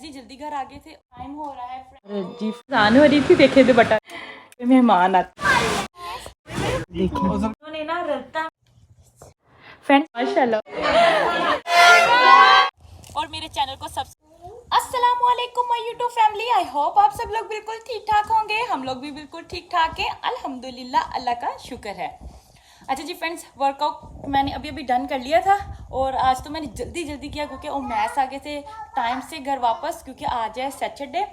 जी जल्दी घर आ गए थे, टाइम हो रहा है जी आने हो रही थी, देखे थे बटा मेहमान आते देखिए ना रखता फ्रेंड्स माशाल्लाह। और मेरे चैनल को अस्सलाम वालेकुम my YouTube family. I hope आप सब लोग बिल्कुल ठीक ठाक होंगे। हम लोग भी बिल्कुल ठीक ठाक हैं अल्हम्दुलिल्लाह, अल्लाह का शुक्र है। अच्छा जी फ्रेंड्स, वर्कआउट मैंने अभी अभी डन कर लिया था और आज तो मैंने जल्दी जल्दी किया क्योंकि वो मैथ्स आ गए थे टाइम से घर वापस, क्योंकि आज है सैटरडे।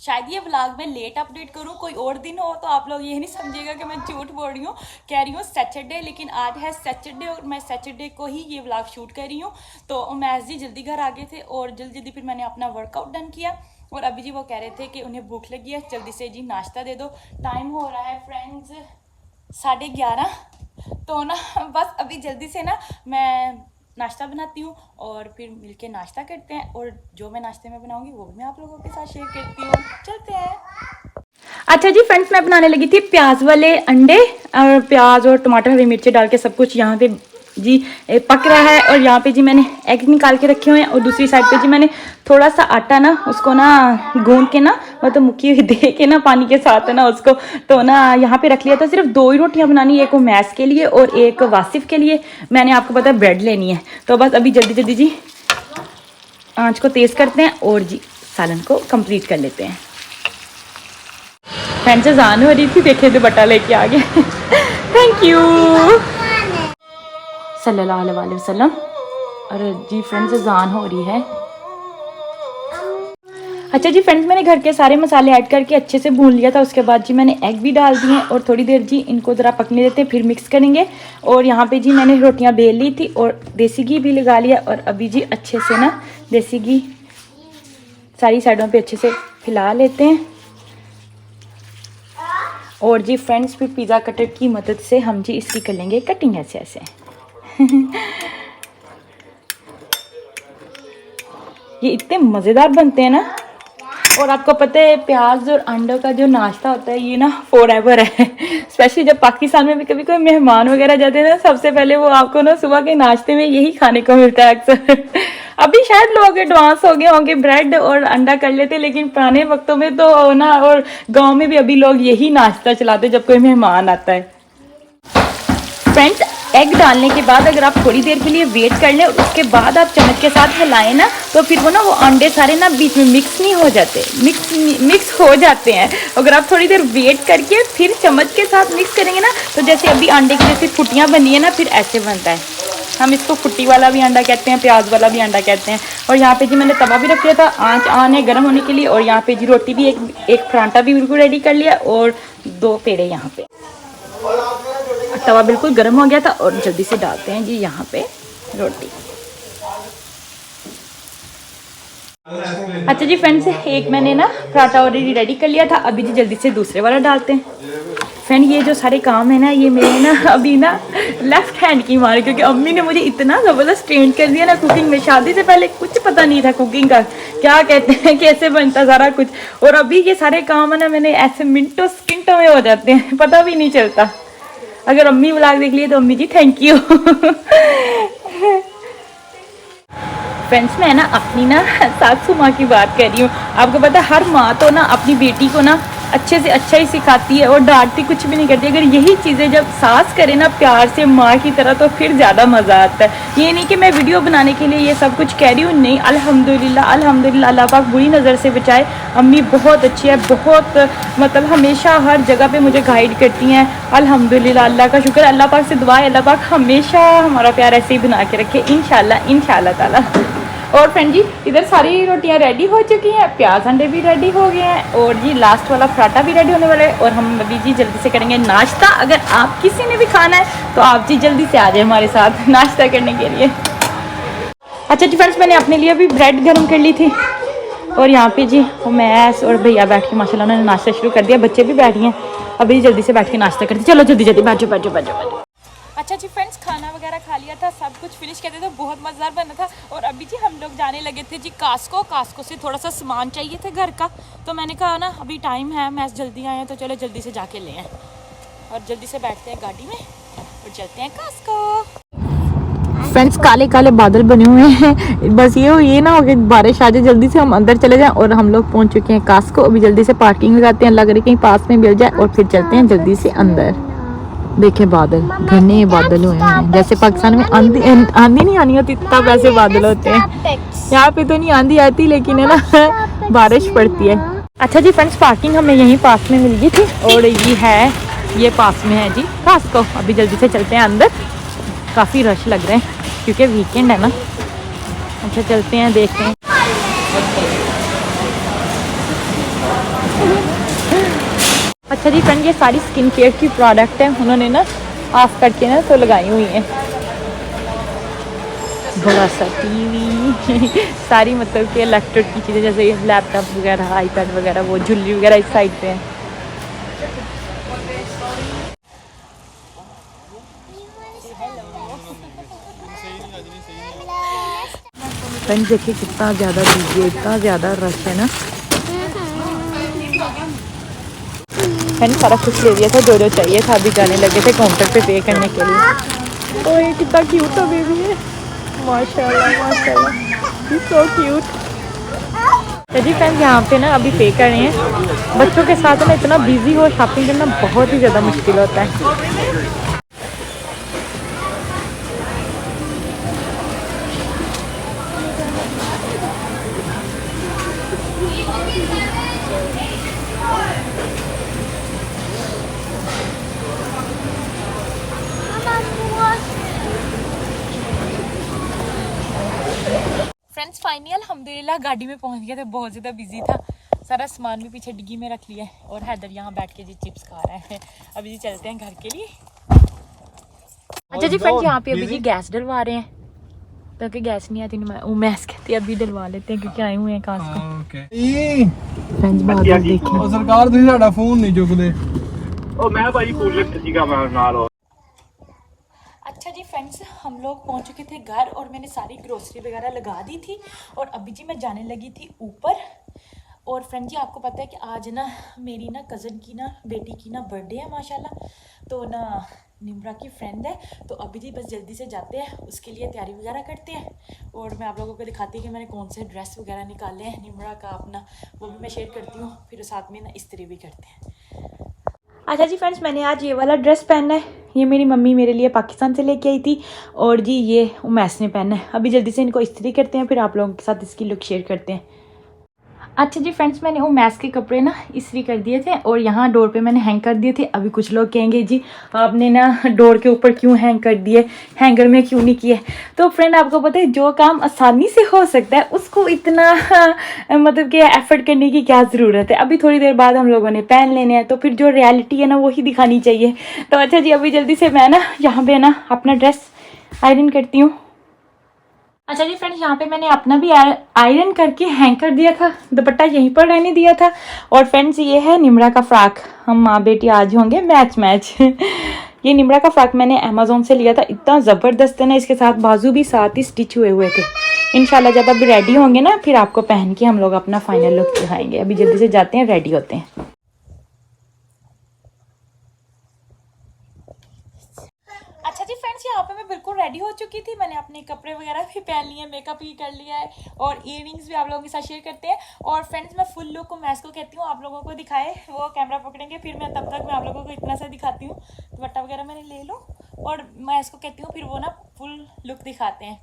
शायद ये व्लॉग में लेट अपडेट करूँ, कोई और दिन हो तो आप लोग ये नहीं समझिएगा कि मैं झूठ बोल रही हूँ, कह रही हूँ सैटरडे, लेकिन आज है सैटरडे और मैं सैटरडे को ही ये व्लॉग शूट कर रही हूँ। तो मैथ्स जी जल्दी घर आ गए थे और जल्दी जल्दी फिर मैंने अपना वर्कआउट डन किया और अभी जी वो कह रहे थे कि उन्हें भूख लगी है, जल्दी से जी नाश्ता दे दो। टाइम हो रहा है फ्रेंड्स 11:30, तो ना बस अभी जल्दी से ना मैं नाश्ता बनाती हूँ और फिर मिलके नाश्ता करते हैं, और जो मैं नाश्ते में बनाऊंगी वो भी मैं आप लोगों के साथ शेयर करती हूँ। चलते हैं। अच्छा जी फ्रेंड्स, मैं बनाने लगी थी प्याज वाले अंडे, और प्याज और टमाटर हरी मिर्ची डाल के सब कुछ यहाँ पे जी पक रहा है। और यहाँ पे जी मैंने एग निकाल के रखे हुए हैं और दूसरी साइड पे जी मैंने थोड़ा सा आटा ना उसको ना गूंद के ना मतलब मुक्की हुई दे के ना पानी के साथ ना उसको तो ना यहाँ पे रख लिया था। सिर्फ 2 ही रोटियाँ बनानी, एक वो मैस के लिए और एक वासिफ के लिए। मैंने आपको पता है ब्रेड लेनी है, तो बस अभी जल्दी जल्दी जी आँच को तेज़ करते हैं और जी सालन को कंप्लीट कर लेते हैं। फ्रेंड्स आने हो रही थी, देखे थे बटा लेके आ गए थैंक यू सल्लल्लाहु अलैहि वसल्लम। अरे जी फ्रेंड्स अजान हो रही है। अच्छा जी फ्रेंड्स, मैंने घर के सारे मसाले ऐड करके अच्छे से भून लिया था। उसके बाद जी मैंने एग भी डाल दिए और थोड़ी देर जी इनको ज़रा पकने देते हैं, फिर मिक्स करेंगे। और यहाँ पे जी मैंने रोटियाँ बेल ली थी और देसी घी भी लगा लिया, और अभी जी अच्छे से ना देसी घी सारी साइडों पे अच्छे से फैला लेते हैं। और जी फ्रेंड्स फिर पिज़्ज़ा कटर की मदद से हम जी इसकी कर लेंगे कटिंग ऐसे ऐसे ये इतने मज़ेदार बनते हैं ना। और आपको पता है प्याज और अंडों का जो नाश्ता होता है ये ना फॉरएवर है स्पेशली जब पाकिस्तान में भी कभी कोई मेहमान वगैरह जाते हैं ना, सबसे पहले वो आपको ना सुबह के नाश्ते में यही खाने को मिलता है अक्सर अभी शायद लोग एडवांस हो गए होंगे, ब्रेड और अंडा कर लेते, लेकिन पुराने वक्तों में तो ना और गाँव में भी अभी लोग यही नाश्ता चलाते जब कोई मेहमान आता है। फ्रेंड्स एग डालने के बाद अगर आप थोड़ी देर के लिए वेट कर लें और उसके बाद आप चम्मच के साथ हिलाएं ना, तो फिर वो ना वो अंडे सारे ना बीच में मिक्स नहीं हो जाते, मिक्स हो जाते हैं। अगर आप थोड़ी देर वेट करके फिर चम्मच के साथ मिक्स करेंगे ना, तो जैसे अभी अंडे की जैसे फुटियाँ बनी है ना, फिर ऐसे बनता है। हम इसको फुट्टी वाला भी अंडा कहते हैं, प्याज वाला भी अंडा कहते हैं। और यहाँ पे जी मैंने तवा भी रख लिया था, आँच ऑन है गर्म होने के लिए। और यहाँ पे जी रोटी भी एक परांठा भी बिल्कुल रेडी कर लिया और 2 पेड़े यहाँ पे। तवा बिल्कुल गर्म हो गया था और जल्दी से डालते हैं जी यहाँ पे रोटी। अच्छा जी फ्रेंड्स, एक मैंने ना पराठा ऑलरेडी रेडी कर लिया था, अभी जी जल्दी से दूसरे वाला डालते हैं। फ्रेंड ये जो सारे काम है ना, ये मेरे ना अभी ना लेफ्ट हैंड की मार, क्योंकि अम्मी ने मुझे इतना ज़बरदस्त ट्रेन कर दिया ना कुकिंग में। शादी से पहले कुछ पता नहीं था कुकिंग का, क्या कहते हैं कैसे बनता सारा कुछ, और अभी ये सारे काम है ना मैंने ऐसे मिनटों सेकंडों में हो जाते हैं, पता भी नहीं चलता। अगर अम्मी व्लॉग देख लिए तो अम्मी जी थैंक यू फ्रेंड्स मैं ना अपनी ना सासू माँ की बात कर रही हूँ। आपको पता है हर माँ तो ना अपनी बेटी को ना अच्छे से अच्छा ही सिखाती है और डांटती कुछ भी नहीं करती। अगर यही चीज़ें जब सास करे ना प्यार से माँ की तरह, तो फिर ज़्यादा मज़ा आता है। ये नहीं कि मैं वीडियो बनाने के लिए ये सब कुछ कह रही हूँ, नहीं, अल्हम्दुलिल्लाह अल्हम्दुलिल्लाह, अल्लाह पाक बुरी नज़र से बचाए। अम्मी बहुत अच्छी है, बहुत मतलब हमेशा हर जगह पे मुझे गाइड करती हैं। अल्हम्दुलिल्लाह, अल्लाह का शुक्र, अल्लाह पाक से दुआ है अल्लाह पाक हमेशा हमारा प्यार ऐसे ही बना के रखे इंशाल्लाह ताला। और फ्रेंड जी इधर सारी रोटियां रेडी हो चुकी हैं, प्याज अंडे भी रेडी हो गए हैं और जी लास्ट वाला पराठा भी रेडी होने वाला है। और हम अभी जी जल्दी से करेंगे नाश्ता। अगर आप किसी ने भी खाना है तो आप जी जल्दी से आ जाए हमारे साथ नाश्ता करने के लिए। अच्छा जी फ्रेंड्स, मैंने अपने लिए भी ब्रेड गर्म कर ली थी और यहाँ पे जी मैस और भैया बैठ के माशाल्लाह उन्होंने नाश्ता शुरू कर दिया, बच्चे भी बैठ गए। अभी जल्दी से बैठ के नाश्ता करते, चलो जल्दी जल्दी बैठो। अच्छा जी फ्रेंड्स, खाना वगैरह खा लिया था, सब कुछ फिनिश कर दिया था, बहुत मज़ेदार बना था। और अभी जी हम लोग जाने लगे थे जी कास्को से थोड़ा सा सामान चाहिए था घर का, तो मैंने कहा ना अभी टाइम है, मैच जल्दी आए हैं तो चलो जल्दी से जाके ले आए। और जल्दी से बैठते हैं गाड़ी में और चलते हैं कास्को। फ्रेंड्स काले काले बादल बने हुए हैं, बस ये ना हो कि बारिश आ जाए जल्दी से हम अंदर चले जाएं। और हम लोग पहुंच चुके हैं कास्को, अभी जल्दी से पार्किंग लगाते हैं, लग रही कहीं पास में मिल जाए और फिर चलते हैं जल्दी से अंदर। देखे बादल, घने बादल हुए हैं, जैसे पाकिस्तान में आंधी नहीं आनी होती तब वैसे बादल होते हैं। यहाँ पे तो नहीं आंधी आती लेकिन है ना बारिश पड़ती है। अच्छा जी फ्रेंड्स, पार्किंग हमें यहीं पास में मिल गई थी और ये पास में है जी कास्को। अभी जल्दी से चलते हैं अंदर, काफ़ी रश लग रहे हैं क्योंकि वीकेंड है ना। अच्छा चलते हैं, देखते हैं। अच्छा जी फ्रेंड, ये सारी स्किन केयर की प्रोडक्ट है, उन्होंने ना ऑफ करके ना तो लगाई हुई हैं। बड़ा सा टीवी सारी मतलब कि इलेक्ट्रिक की चीज़ें जैसे लैपटॉप वगैरह, आईपैड वगैरह, वो झुल्ली वगैरह इस साइड पे है। फ्रेंड्स देखिए कितना ज़्यादा बिजी है, इतना ज़्यादा रश है ना। फ्रेंड्स सारा कुछ ले लिया था, जो चाहिए था, अभी जाने लगे थे काउंटर पे पे करने के लिए। तो ये कितना क्यूट सा बेबी है, माशाल्लाह माशाल्लाह, सो क्यूट। जी फ्रेंड्स यहाँ पे ना अभी पे कर रहे हैं। बच्चों के साथ ना इतना बिजी हो, शॉपिंग करना बहुत ही ज़्यादा मुश्किल होता है। फ्रेंड्स फाइनली अल्हम्दुलिल्लाह गाड़ी में पहुंच गए थे, बहुत ज़्यादा बिजी था। सारा सामान भी पीछे डिग्गी में रख लिया है और हैदर यहाँ बैठ के जी चिप्स खा रहा है। अभी जी चलते हैं घर के लिए। अच्छा जी फ्रेंड्स, यहाँ पे अभी जी गैस डलवा रहे हैं क्योंकि गैस नहीं आती, मैस कहती है, अभी डलवा लेते हैं क्योंकि आए हुए हैं कास को। फ्रेंड्स बादल देखें, सरकार ਤੁਸੀਂ ਸਾਡਾ ਫੋਨ ਨਹੀਂ ਚੁੱਕਦੇ। ਉਹ ਮੈਂ ਭਾਈ ਕੂਲਰ ਸੀਗਾ ਮੈਂ ਨਾਲ। अच्छा जी फ्रेंड्स, हम लोग पहुंच चुके थे घर और मैंने सारी ग्रोसरी वगैरह लगा दी थी और अभी जी मैं जाने लगी थी ऊपर। और फ्रेंड जी आपको पता है कि आज ना मेरी ना कज़न की ना बेटी की ना बर्थडे है माशाल्लाह, तो ना निम्रा की फ्रेंड है, तो अभी जी बस जल्दी से जाते हैं, उसके लिए तैयारी वगैरह करते हैं। और मैं आप लोगों को दिखाती हूँ कि मैंने कौन से ड्रेस वगैरह निकाले हैं निम्रा का अपना, वो भी मैं शेयर करती हूँ, फिर साथ में ना इस्त्री भी करते हैं। अच्छा जी फ्रेंड्स, मैंने आज ये वाला ड्रेस पहनना है, ये मेरी मम्मी मेरे लिए पाकिस्तान से लेके आई थी और जी ये उमैस ने पहनना है। अभी जल्दी से इनको इस्त्री करते हैं, फिर आप लोगों के साथ इसकी लुक शेयर करते हैं। अच्छा जी फ्रेंड्स, मैंने उमैस के कपड़े ना इस्त्री कर दिए थे और यहाँ डोर पे मैंने हैंग कर दिए थे। अभी कुछ लोग कहेंगे जी आपने ना डोर के ऊपर क्यों हैंग कर दिए, हैंगर में क्यों नहीं किए। तो फ्रेंड आपको पता है जो काम आसानी से हो सकता है उसको इतना मतलब कि एफर्ट करने की क्या ज़रूरत है। अभी थोड़ी देर बाद हम लोगों ने पहन लेने हैं, तो फिर जो रियलिटी है ना वही दिखानी चाहिए। तो अच्छा जी अभी जल्दी से मैं ना यहाँ पे ना अपना ड्रेस आयरन करती हूँ। अच्छा जी फ्रेंड्स, यहाँ पे मैंने अपना भी आयरन करके हैंग कर दिया था, दुपट्टा यहीं पर रहने दिया था। और फ्रेंड्स ये है निम्रा का फ्रॉक, हम माँ बेटी आज होंगे मैच ये निम्रा का फ्रॉक मैंने अमेज़ोन से लिया था, इतना ज़बरदस्त है ना, इसके साथ बाजू भी साथ ही स्टिच हुए थे। इंशाल्लाह जब अब रेडी होंगे ना फिर आपको पहन के हम लोग अपना फाइनल लुक दिखाएंगे। अभी जल्दी से जाते हैं, रेडी होते हैं। अच्छा जी फ्रेंड्स, यहाँ पे मैं बिल्कुल रेडी हो चुकी थी, मैंने अपने कपड़े वगैरह भी पहन लिए, मेकअप भी कर लिया है और इयररिंग्स भी आप लोगों के साथ शेयर करते हैं। और फ्रेंड्स मैं फुल लुक उमैस को कहती हूँ, आप लोगों को दिखाए, वो कैमरा पकड़ेंगे फिर मैं तब तक मैं आप लोगों को इतना सा दिखाती हूँ। दुपट्टा वगैरह मैंने ले लो और मैं इसको कहती हूँ, फिर वो ना फुल लुक दिखाते हैं।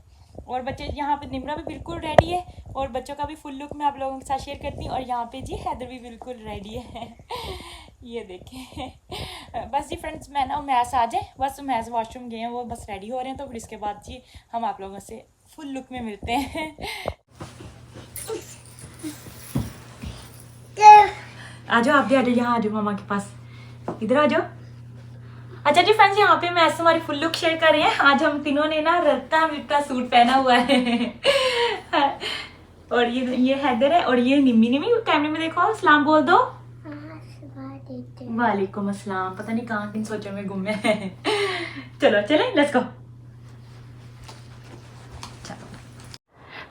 और बच्चे यहाँ पे निम्रा भी बिल्कुल रेडी है और बच्चों का भी फुल लुक मैं आप लोगों के साथ शेयर करती हूँ। और यहाँ पे जी हैदर भी बिल्कुल रेडी है ये देखें। बस जी फ्रेंड्स मैं ना उमैस आ जाए, बस उमैस वॉशरूम गए हैं, वो बस रेडी हो रहे हैं, तो फिर इसके बाद जी हम आप लोगों से फुल लुक में मिलते हैं। आ जाओ आप भी, आ जाओ यहाँ, आ जाओ मामा के पास, इधर आ जाओ। अच्छा जी फ्रेंड्स, यहाँ पे मैं हमारी फुल लुक शेयर कर रही हैं। आज हम तीनों ने ना रत्ता मिट्टा सूट पहना हुआ है और ये हैदर है और ये निम्मी। निम्मी कैमरे में देखो, सलाम बोल दो। वालेकुम अस्सलाम। पता नहीं कहाँ किन सोचों में गुम है चलो चलें, लेट्स गो।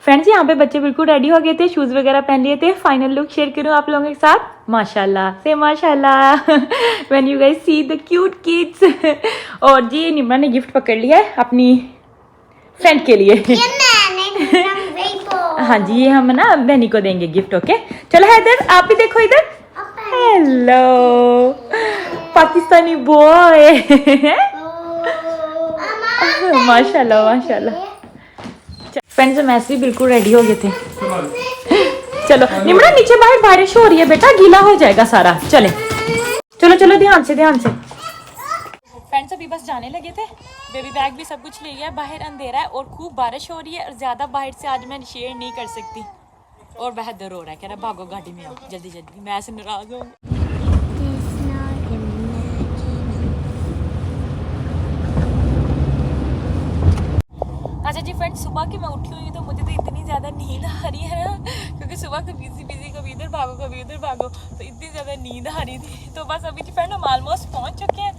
फ्रेंड्स यहाँ पे बच्चे बिल्कुल रेडी हो गए थे, शूज़ वगैरह पहन लिए थे। फाइनल लुक शेयर करूँ आप लोगों के साथ। माशाल्लाह से माशाल्लाह when you guys see the cute kids. और जी निम्रा ने गिफ्ट पकड़ लिया है अपनी फ्रेंड के लिए। ये मैंने रंग को। हाँ जी, ये हम ना बहनी को देंगे गिफ्ट। ओके चलो हैदर आप भी देखो इधर। Hello Pakistani boy. माशाल्लाह माशाल्लाह। फ्रेंड्स हम ऐसे ही बिल्कुल रेडी हो गए थे। चलो निमरा नीचे बाहर बारिश हो रही है बेटा, गीला हो जाएगा सारा। चले चलो चलो ध्यान से ध्यान से। फ्रेंड्स अभी बस जाने लगे थे, बेबी बैग भी सब कुछ ले गया। बाहर अंधेरा है और खूब बारिश हो रही है और ज़्यादा बाहर से आज मैं शेयर नहीं कर सकती। और बहदर हो रहा है, कह रहा भागो गाड़ी में आओ जल्दी जल्दी, मैं ऐसे नाराज हूँ। अच्छा जी फ्रेंड्स, सुबह की मैं उठी हुई तो मुझे तो इतनी ज़्यादा नींद आ रही है ना, क्योंकि सुबह कभी बिजी कभी इधर भागो तो इतनी ज़्यादा नींद आ रही थी। तो बस अभी जी फ्रेंड हम ऑलमोस्ट पहुँच चुके हैं।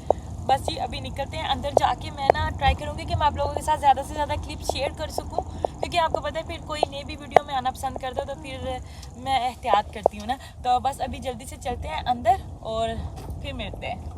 बस जी अभी निकलते हैं। अंदर जाके मैं ना ट्राई करूँगी कि मैं आप लोगों के साथ ज़्यादा से ज़्यादा क्लिप शेयर कर सकूँ, क्योंकि आपको पता है फिर कोई नई भी वीडियो में आना पसंद करता है तो फिर मैं एहतियात करती हूँ ना। तो बस अभी जल्दी से चलते हैं अंदर और फिर मिलते हैं।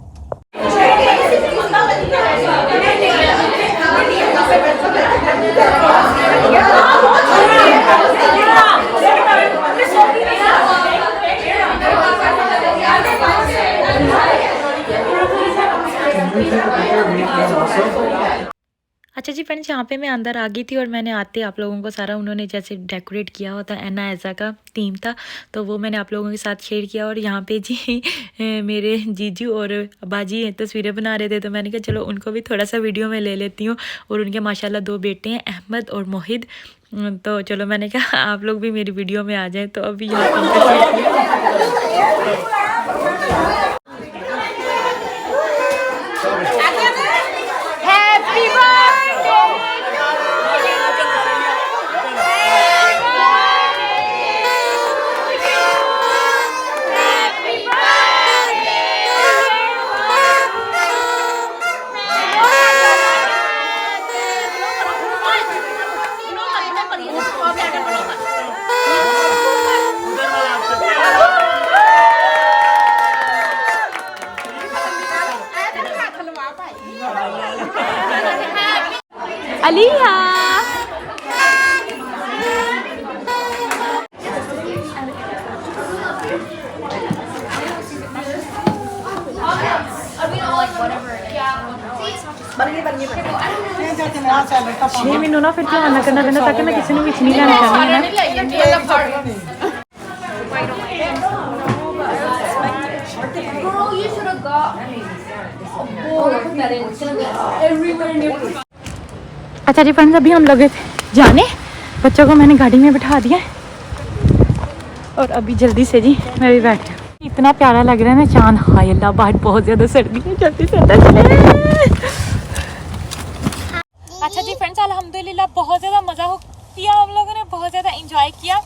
अच्छा जी फ्रेंड्स, यहाँ पे मैं अंदर आ गई थी और मैंने आते आप लोगों को सारा उन्होंने जैसे डेकोरेट किया होता एना ऐसा का थीम था, तो वो मैंने आप लोगों के साथ शेयर किया। और यहाँ पे जी मेरे जीजू और बाजी तस्वीरें बना रहे थे, तो मैंने कहा चलो उनको भी थोड़ा सा वीडियो में ले लेती हूँ। और उनके माशाल्लाह 2 बेटे हैं, अहमद और मोहिद। तो चलो मैंने कहा आप लोग भी मेरी वीडियो में आ जाएँ। तो अभी यहाँ अलिया नहीं मैनू ना फिर ध्यान ना करना पैंदा ताकि मैं किसी ने विच नहीं लेना चाहती है। अच्छा जी फ्रेंड्स, अभी हम लगे थे जाने, बच्चों को मैंने गाड़ी में बिठा दिया और अभी जल्दी से जी मैं भी बैठ गई। इतना प्यारा लग रहा है ना चांद। हाय अल्लाह, बाहर बहुत ज़्यादा सर्दी है, जल्दी से अंदर चले। अच्छा जी फ्रेंड्स, अल्हम्दुलिल्लाह बहुत ज़्यादा मज़ा किया, हम लोगों ने बहुत ज़्यादा इंजॉय किया।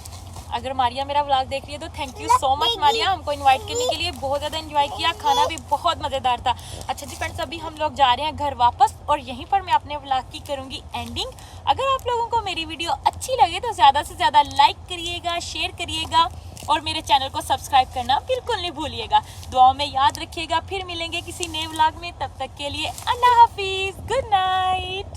अगर मारिया मेरा व्लॉग देख रही है तो thank you so much Maria, हमको इनवाइट करने के लिए। बहुत ज़्यादा एंजॉय किया, खाना भी बहुत मज़ेदार था। अच्छा जी फ्रेंड्स, अभी हम लोग जा रहे हैं घर वापस और यहीं पर मैं अपने व्लॉग की करूँगी एंडिंग। अगर आप लोगों को मेरी वीडियो अच्छी लगे तो ज़्यादा से ज़्यादा लाइक करिएगा, शेयर करिएगा और मेरे चैनल को सब्सक्राइब करना बिल्कुल नहीं भूलिएगा। दुआओं में याद रखिएगा। फिर मिलेंगे किसी नए व्लॉग में, तब तक के लिए अल्लाह हाफिज़, गुड नाइट।